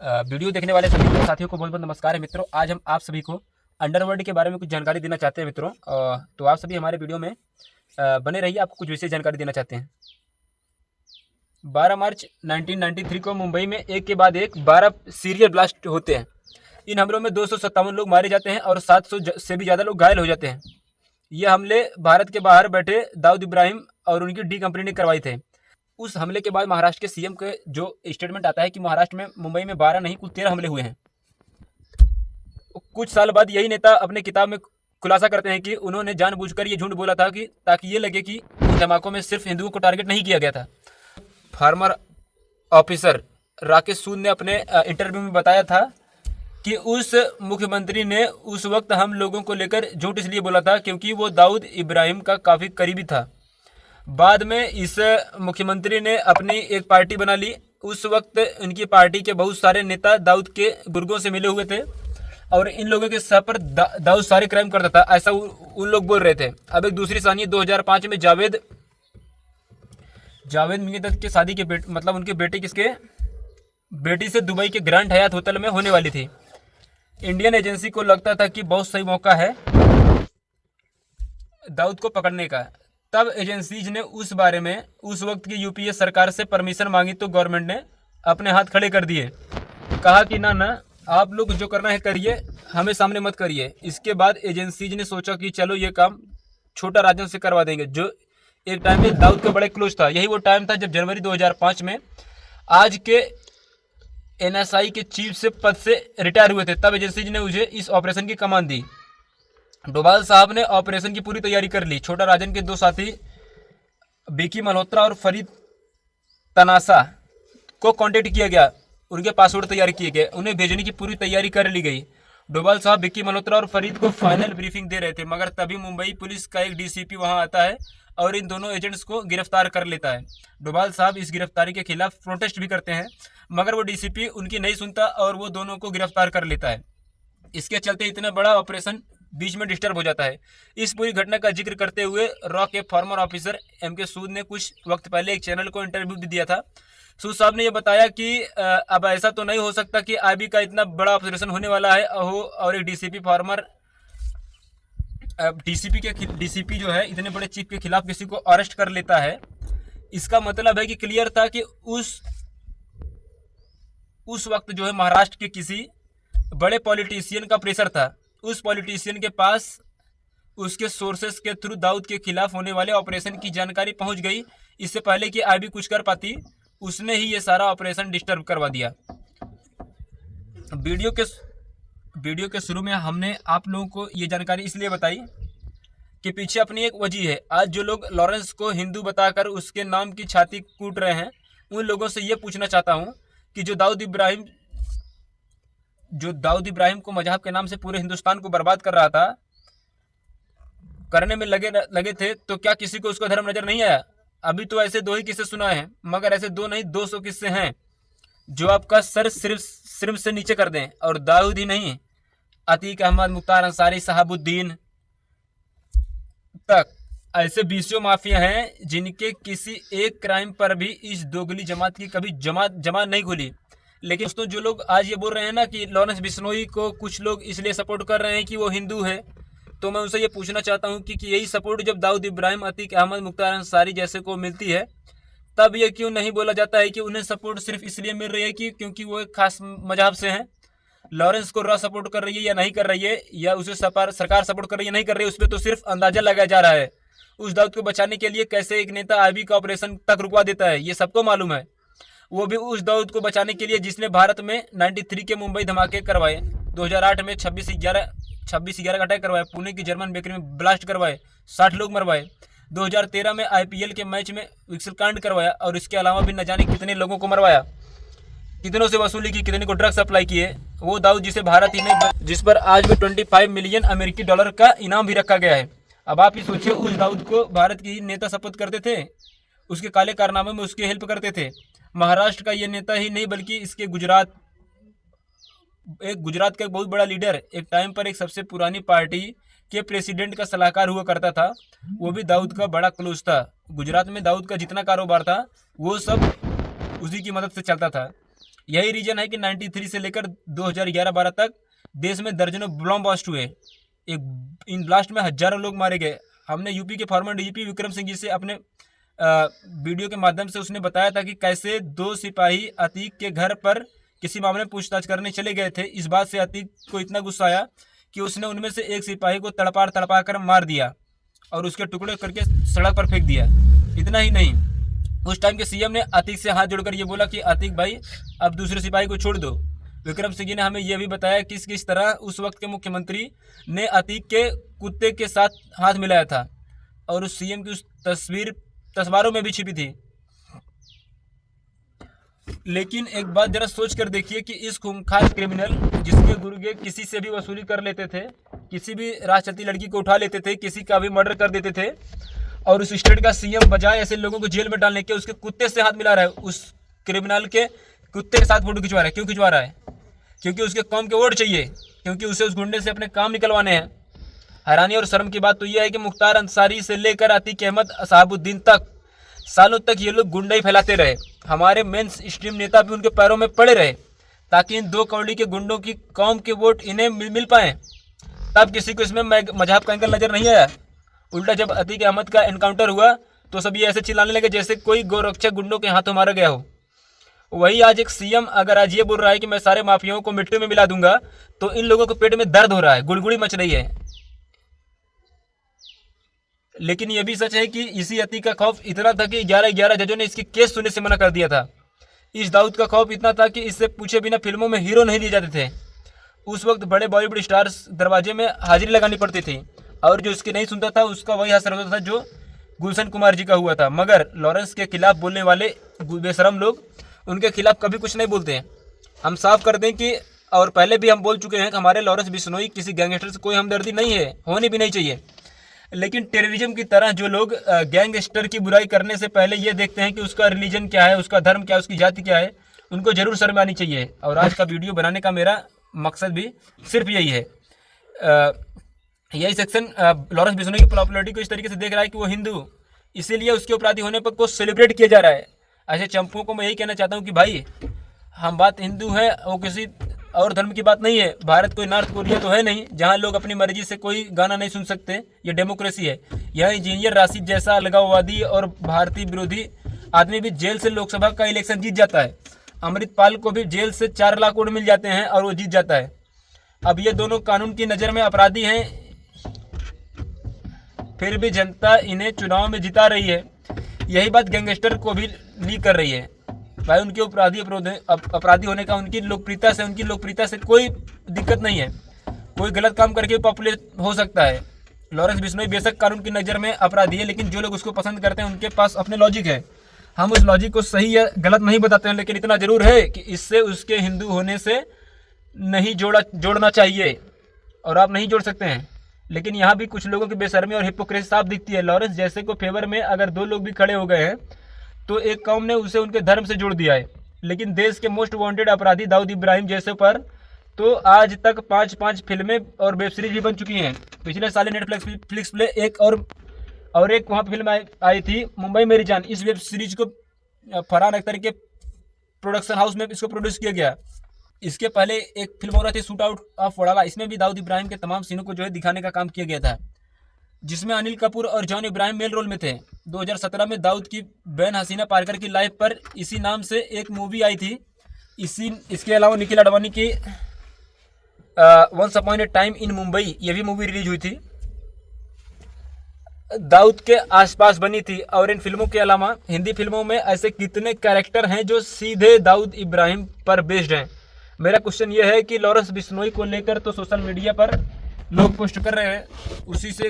Video देखने वाले सभी मेरे साथियों को बहुत बहुत नमस्कार है मित्रों। आज हम आप सभी को अंडरवर्ल्ड के बारे में कुछ जानकारी देना चाहते हैं मित्रों। तो आप सभी हमारे वीडियो में बने रहिए, आपको कुछ विशेष जानकारी देना चाहते हैं। 12 मार्च 1993 को मुंबई में एक के बाद एक 12 सीरियल ब्लास्ट होते हैं। इन हमलों में 257 लोग मारे जाते हैं और 700 से भी ज़्यादा लोग घायल हो जाते हैं। ये हमले भारत के बाहर बैठे दाऊद इब्राहिम और उनकी डी कंपनी ने करवाए थे। उस हमले के बाद महाराष्ट्र के सीएम के जो स्टेटमेंट आता है कि महाराष्ट्र में मुंबई में 12 नहीं कुल 13 हमले हुए हैं। कुछ साल बाद यही नेता अपने किताब में खुलासा करते हैं कि उन्होंने जानबूझकर ये झूठ बोला था कि ताकि ये लगे कि इन धमाकों में सिर्फ हिंदुओं को टारगेट नहीं किया गया था। फार्मर ऑफिसर राकेश सूद ने अपने इंटरव्यू में बताया था कि उस मुख्यमंत्री ने उस वक्त हम लोगों को लेकर झूठ इसलिए बोला था क्योंकि वो दाऊद इब्राहिम का काफ़ी करीबी था। बाद में इस मुख्यमंत्री ने अपनी एक पार्टी बना ली। उस वक्त उनकी पार्टी के बहुत सारे नेता दाऊद के गुर्गों से मिले हुए थे और इन लोगों के सर पर दाऊद सारे क्राइम करता था, ऐसा उन लोग बोल रहे थे। अब एक दूसरी कहानी 2005 में जावेद मियां के शादी के मतलब उनके बेटी से दुबई के ग्रैंड हयात होटल में होने वाली थी। इंडियन एजेंसी को लगता था कि बहुत सही मौका है दाऊद को पकड़ने का। तब एजेंसीज ने उस बारे में उस वक्त की यूपीए सरकार से परमिशन मांगी तो गवर्नमेंट ने अपने हाथ खड़े कर दिए, कहा कि ना आप लोग जो करना है करिए, हमें सामने मत करिए। इसके बाद एजेंसीज ने सोचा कि चलो ये काम छोटा राजन से करवा देंगे, जो एक टाइम में दाऊद का बड़े क्लोज था। यही वो टाइम था जब जनवरी 2005 में आज के एनएसआई के चीफ से पद से रिटायर हुए थे। तब एजेंसीज ने मुझे इस ऑपरेशन की कमान दी। डोभाल साहब ने ऑपरेशन की पूरी तैयारी कर ली। छोटा राजन के दो साथी विकी मल्होत्रा और फरीद तनासा को कांटेक्ट किया गया, उनके पासवर्ड तैयार किए गए, उन्हें भेजने की पूरी तैयारी कर ली गई। डोभाल साहब विकी मल्होत्रा और फरीद को फाइनल ब्रीफिंग दे रहे थे, मगर तभी मुंबई पुलिस का एक डीसीपी वहां आता है और इन दोनों एजेंट्स को गिरफ्तार कर लेता है। डोभाल साहब इस गिरफ्तारी के खिलाफ प्रोटेस्ट भी करते हैं, मगर वो डीसीपी उनकी नहीं सुनता और वो दोनों को गिरफ्तार कर लेता है। इसके चलते इतना बड़ा ऑपरेशन बीच में डिस्टर्ब हो जाता है। इस पूरी घटना का जिक्र करते हुए रॉ के फार्मर ऑफिसर एमके सूद ने कुछ वक्त पहले एक चैनल को इंटरव्यू भी दिया था। सूद साहब ने यह बताया कि अब ऐसा तो नहीं हो सकता कि आईबी का इतना बड़ा ऑपरेशन होने वाला है और एक डीसीपी जो है इतने बड़े चीफ के खिलाफ किसी को अरेस्ट कर लेता है। इसका मतलब है कि क्लियर था कि उस वक्त जो है महाराष्ट्र के किसी बड़े पॉलिटिशियन का प्रेशर था। उस पॉलिटिशियन के पास उसके सोर्सेस के थ्रू दाऊद के खिलाफ होने वाले ऑपरेशन की जानकारी पहुंच गई। इससे पहले कि आईबी कुछ कर पाती, उसने ही ये सारा ऑपरेशन डिस्टर्ब करवा दिया। वीडियो के शुरू में हमने आप लोगों को ये जानकारी इसलिए बताई कि पीछे अपनी एक वजह है। आज जो लोग लॉरेंस को हिंदू बताकर उसके नाम की छाती कूट रहे हैं, उन लोगों से ये पूछना चाहता हूँ कि जो दाऊद इब्राहिम को मजहब के नाम से पूरे हिंदुस्तान को बर्बाद कर रहा था, करने में लगे थे, तो क्या किसी को उसका धर्म नजर नहीं आया? अभी तो ऐसे 2 ही किस्से सुनाए हैं, मगर ऐसे 2 नहीं 200 किस्से हैं जो आपका सर सिर्फ से नीचे कर दें। और दाऊद ही नहीं, अतीक अहमद, मुख्तार अंसारी, शहाबुद्दीन तक ऐसे 20 माफिया हैं जिनके किसी एक क्राइम पर भी इस दोगली जमात की कभी जमात नहीं खुली। लेकिन दोस्तों, जो लोग आज ये बोल रहे हैं ना कि लॉरेंस बिश्नोई को कुछ लोग इसलिए सपोर्ट कर रहे हैं कि वो हिंदू है, तो मैं उनसे ये पूछना चाहता हूँ कि यही सपोर्ट जब दाऊद इब्राहिम, अतीक अहमद, मुख्तार अंसारी जैसे को मिलती है, तब ये क्यों नहीं बोला जाता है कि उन्हें सपोर्ट सिर्फ इसलिए मिल रही है कि क्योंकि वो एक खास मजहब से हैं? लॉरेंस को रॉ सपोर्ट कर रही है या नहीं कर रही है, या उसे सरकार सपोर्ट कर रही है नहीं कर रही है, उस पर तो सिर्फ अंदाजा लगाया जा रहा है। उस दाऊद को बचाने के लिए कैसे एक नेता आईबी का ऑपरेशन तक रुकवा देता है, ये सबको मालूम है। वो भी उस दाऊद को बचाने के लिए जिसने भारत में 93 के मुंबई धमाके करवाए, 2008 में 26/11 का अटैक करवाए, पुणे की जर्मन बेकरी में ब्लास्ट करवाए, 60 लोग मरवाए, 2013 में आईपीएल के मैच में विक्सल कांड करवाया, और इसके अलावा भी न जाने कितने लोगों को मरवाया, कितनों से वसूली की, कितने को ड्रग्स सप्लाई किए। वो दाऊद जिसे भारत ही नहीं, जिस पर आज भी 25 मिलियन अमेरिकी डॉलर का इनाम भी रखा गया है। अब आप ही सोचिए, उस दाऊद को भारत की नेता शपथ करते थे, उसके काले कारनामे में उसकी हेल्प करते थे। महाराष्ट्र का ये नेता ही नहीं बल्कि इसके गुजरात का एक बहुत बड़ा लीडर, एक टाइम पर एक सबसे पुरानी पार्टी के प्रेसिडेंट का सलाहकार हुआ करता था, वो भी दाऊद का बड़ा क्लोज था। गुजरात में दाऊद का जितना कारोबार था वो सब उसी की मदद से चलता था। यही रीजन है कि 93 से लेकर 2011-12 तक देश में दर्जनों बम ब्लास्ट हुए। इन ब्लास्ट में हजारों लोग मारे गए। हमने यूपी के फॉर्मर डीजीपी विक्रम सिंह जी से अपने वीडियो के माध्यम से उसने बताया था कि कैसे 2 सिपाही अतीक के घर पर किसी मामले में पूछताछ करने चले गए थे। इस बात से अतीक को इतना गुस्सा आया कि उसने उनमें से एक सिपाही को तड़पा कर मार दिया और उसके टुकड़े करके सड़क पर फेंक दिया। इतना ही नहीं, उस टाइम के सीएम ने अतीक से हाथ जोड़कर ये बोला कि अतीक भाई, अब दूसरे सिपाही को छोड़ दो। विक्रम सिंह जी ने हमें यह भी बताया कि किस तरह उस वक्त के मुख्यमंत्री ने अतीक के कुत्ते के साथ हाथ मिलाया था और उस सीएम की उस तस्वीरों में भी छिपी थी। लेकिन एक बात जरा सोच कर देखिए कि इस खूंखार क्रिमिनल जिसके गुर्गे किसी से भी वसूली कर लेते थे, किसी भी राह चलती लड़की को उठा लेते थे, किसी का भी मर्डर कर देते थे, और उस स्टेट का सीएम बजाय ऐसे लोगों को जेल में डालने के उसके कुत्ते से हाथ मिला रहा है, उस क्रिमिनल के कुत्ते के साथ फोटो खिंचवा रहा है। क्यों खिंचवा रहा है? क्योंकि उसके कौम के वोट चाहिए, क्योंकि उसे उस गुंडे से अपने काम निकलवाने हैं। हैरानी और शर्म की बात तो यह है कि मुख्तार अंसारी से लेकर अतीक अहमद असहाबुद्दीन तक सालों तक ये लोग गुंडाई फैलाते रहे। हमारे मेन स्ट्रीम नेता भी उनके पैरों में पड़े रहे ताकि इन 2 कौड़ी के गुंडों की कौम के वोट इन्हें मिल पाए। तब किसी को इसमें मजहब का एंगल नजर नहीं आया। उल्टा जब अतीक अहमद का एनकाउंटर हुआ तो सब ये ऐसे चिल्लाने लगे जैसे कोई गोरक्षक गुंडों के हाथों मारा गया हो। वही आज एक सीएम अगर आज ये बोल रहा है कि मैं सारे माफियाओं को मिट्टी में मिला दूंगा, तो इन लोगों को पेट में दर्द हो रहा है, गुड़गुड़ी मच रही है। लेकिन यह भी सच है कि इसी अतीक का खौफ इतना था कि 11 जजों ने इसके केस सुनने से मना कर दिया था। इस दाऊद का खौफ इतना था कि इससे पूछे बिना फिल्मों में हीरो नहीं दिए जाते थे। उस वक्त बड़े बॉलीवुड स्टार्स दरवाजे में हाजिरी लगानी पड़ती थी और जो उसकी नहीं सुनता था उसका वही असर होता था जो गुलशन कुमार जी का हुआ था। मगर लॉरेंस के खिलाफ बोलने वाले बेशरम लोग उनके खिलाफ कभी कुछ नहीं बोलते हैं। हम साफ कर दें कि, और पहले भी हम बोल चुके हैं कि हमारे लॉरेंस बिश्नोई किसी गैंगस्टर से कोई हमदर्दी नहीं है, होनी भी नहीं चाहिए। लेकिन टेररिज्म की तरह जो लोग गैंगस्टर की बुराई करने से पहले ये देखते हैं कि उसका रिलीजन क्या है, उसका धर्म क्या है, उसकी जाति क्या है, उनको जरूर शर्म आनी चाहिए। और आज का वीडियो बनाने का मेरा मकसद भी सिर्फ यही है। यही सेक्शन लॉरेंस बिश्नोई की पॉपुलैरिटी को इस तरीके से देख रहा है कि वो हिंदू, इसीलिए उसके अपराधी होने पर को सेलिब्रेट किया जा रहा है। ऐसे चंपुओं को मैं यही कहना चाहता हूँ कि भाई, हम बात हिंदू है, वो किसी और धर्म की बात नहीं है। भारत कोई नॉर्थ कोरिया तो है नहीं जहाँ लोग अपनी मर्जी से कोई गाना नहीं सुन सकते। ये डेमोक्रेसी है। यहाँ इंजीनियर राशिद जैसा अलगाववादी और भारतीय विरोधी आदमी भी जेल से लोकसभा का इलेक्शन जीत जाता है। अमृतपाल को भी जेल से 4 लाख वोट मिल जाते हैं और वो जीत जाता है। अब ये दोनों कानून की नज़र में अपराधी हैं, फिर भी जनता इन्हें चुनाव में जिता रही है। यही बात गैंगस्टर को भी लीक कर रही है। भाई, उनके अपराधी होने का उनकी लोकप्रियता से कोई दिक्कत नहीं है। कोई गलत काम करके पॉपुलर हो सकता है। लॉरेंस बिश्नोई बेशक कानून की नज़र में अपराधी है, लेकिन जो लोग उसको पसंद करते हैं उनके पास अपने लॉजिक है। हम उस लॉजिक को सही या गलत नहीं बताते हैं, लेकिन इतना जरूर है कि इससे उसके हिंदू होने से नहीं जोड़ना चाहिए, और आप नहीं जोड़ सकते हैं। लेकिन यहाँ भी कुछ लोगों की बेशर्मी और हिपोक्रेसी साफ दिखती है। लॉरेंस जैसे को फेवर में अगर 2 लोग भी खड़े हो गए हैं तो एक कौम ने उसे उनके धर्म से जोड़ दिया है। लेकिन देश के मोस्ट वांटेड अपराधी दाऊद इब्राहिम जैसे पर तो आज तक 5 फिल्में और वेब सीरीज भी बन चुकी हैं। पिछले साल नेटफ्लिक्स पे एक वहाँ फिल्म आई थी, मुंबई मेरी जान। इस वेब सीरीज को फरहान अख्तर के प्रोडक्शन हाउस में इसको प्रोड्यूस किया गया। इसके पहले एक फिल्म हो रही थी शूट आउट ऑफ वड़ाला, इसमें भी दाऊद इब्राहिम के तमाम सीनों को जो है दिखाने का काम किया गया था, जिसमें अनिल कपूर और जॉन इब्राहिम मेन रोल में थे। 2017 में दाऊद की बहन हसीना पारकर की लाइफ पर इसी नाम से एक मूवी आई थी। इसके अलावा निखिल अडवाणी की once upon a time in Mumbai, ये भी मूवी रिलीज हुई थी, दाऊद के आसपास बनी थी। और इन फिल्मों के अलावा हिंदी फिल्मों में ऐसे कितने कैरेक्टर हैं जो सीधे दाऊद इब्राहिम पर बेस्ड हैं। मेरा क्वेश्चन ये है कि लॉरेंस बिश्नोई को लेकर तो सोशल मीडिया पर लोग पोस्ट कर रहे हैं, उसी से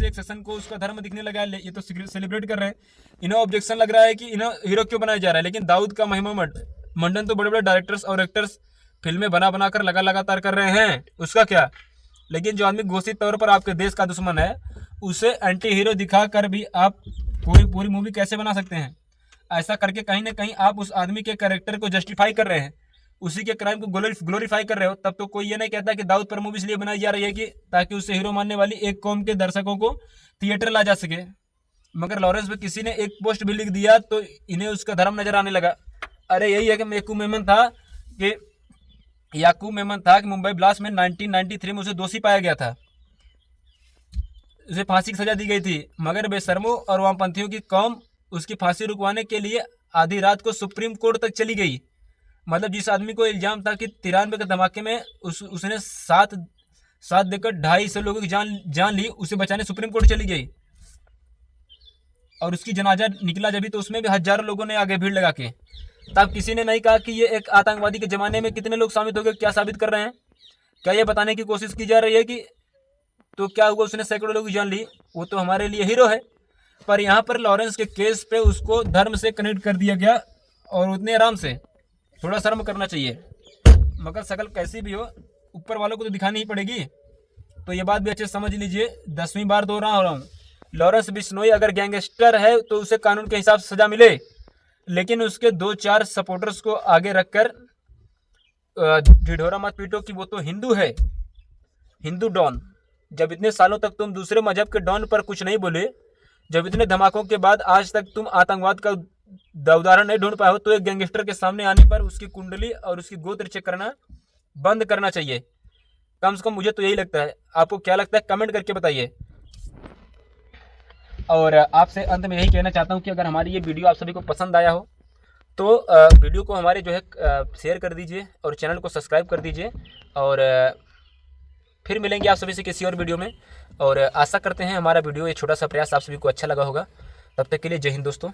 एक सेशन को उसका धर्म दिखने लगा है, ये तो सेलिब्रेट कर रहे हैं। इन्हें ऑब्जेक्शन लग रहा है कि इन्हें हीरो क्यों बनाया जा रहा है। लेकिन दाऊद का महिमा मंडन तो बड़े बड़े डायरेक्टर्स और एक्टर्स फिल्में बना कर लगातार कर रहे हैं, उसका क्या। लेकिन जो आदमी घोषित तौर पर आपके देश का दुश्मन है, उसे एंटी हीरो दिखा कर भी आप पूरी मूवी कैसे बना सकते हैं। ऐसा करके कहीं ना कहीं आप उस आदमी के कैरेक्टर को जस्टिफाई कर रहे हैं, उसी के क्राइम को ग्लोरीफाई कर रहे हो। तब तो कोई ये नहीं कहता कि दाऊद पर मूवी इसलिए बनाई जा रही है कि ताकि उससे हीरो मानने वाली एक कौम के दर्शकों को थिएटर ला जा सके। मगर लॉरेंस पे किसी ने एक पोस्ट भी लिख दिया तो इन्हें उसका धर्म नजर आने लगा। अरे यही है कि याकूब मेमन था कि मुंबई ब्लास्ट में 1993 में उसे दोषी पाया गया था, उसे फांसी की सजा दी गई थी, मगर बेशर्मों और वामपंथियों की कौम उसकी फांसी रुकवाने के लिए आधी रात को सुप्रीम कोर्ट तक चली गई। मतलब जिस आदमी को इल्जाम था कि 93 के धमाके में उसने साथ देकर 250 लोगों की जान ली, उसे बचाने सुप्रीम कोर्ट चली गई। और उसकी जनाजा निकला जब भी, तो उसमें भी हजारों लोगों ने आगे भीड़ लगा के। तब किसी ने नहीं कहा कि ये एक आतंकवादी के ज़माने में कितने लोग शामिल हो गए, क्या साबित कर रहे हैं? क्या ये बताने की कोशिश की जा रही है कि तो क्या हुआ, उसने सैकड़ों लोगों की जान ली, वो तो हमारे लिए हीरो है। पर यहाँ पर लॉरेंस के केस पे उसको धर्म से कनेक्ट कर दिया गया, और उतने आराम से। थोड़ा शर्म करना चाहिए। मगर शकल कैसी भी हो, ऊपर वालों को तो दिखानी ही पड़ेगी। तो ये बात भी अच्छे समझ लीजिए, 10वीं बार दोहरा हो रहा हूँ, लॉरेंस बिश्नोई अगर गैंगस्टर है तो उसे कानून के हिसाब से सजा मिले, लेकिन उसके 2-4 सपोर्टर्स को आगे रखकर ढिढोरा मत पीटो कि वो तो हिंदू है, हिंदू डॉन। जब इतने सालों तक तुम दूसरे मजहब के डॉन पर कुछ नहीं बोले, जब इतने धमाकों के बाद आज तक तुम आतंकवाद का उदाहरण नहीं ढूंढ पाए हो, तो एक गैंगस्टर के सामने आने पर उसकी कुंडली और उसकी गोत्र चेक करना बंद करना चाहिए। कम से कम मुझे तो यही लगता है। आपको क्या लगता है, कमेंट करके बताइए। और आपसे अंत में यही कहना चाहता हूँ कि अगर हमारी ये वीडियो आप सभी को पसंद आया हो तो वीडियो को हमारे जो है शेयर कर दीजिए और चैनल को सब्सक्राइब कर दीजिए। और फिर मिलेंगे आप सभी से किसी और वीडियो में। और आशा करते हैं हमारा वीडियो, ये छोटा सा प्रयास आप सभी को अच्छा लगा होगा। तब तक के लिए जय हिंद दोस्तों।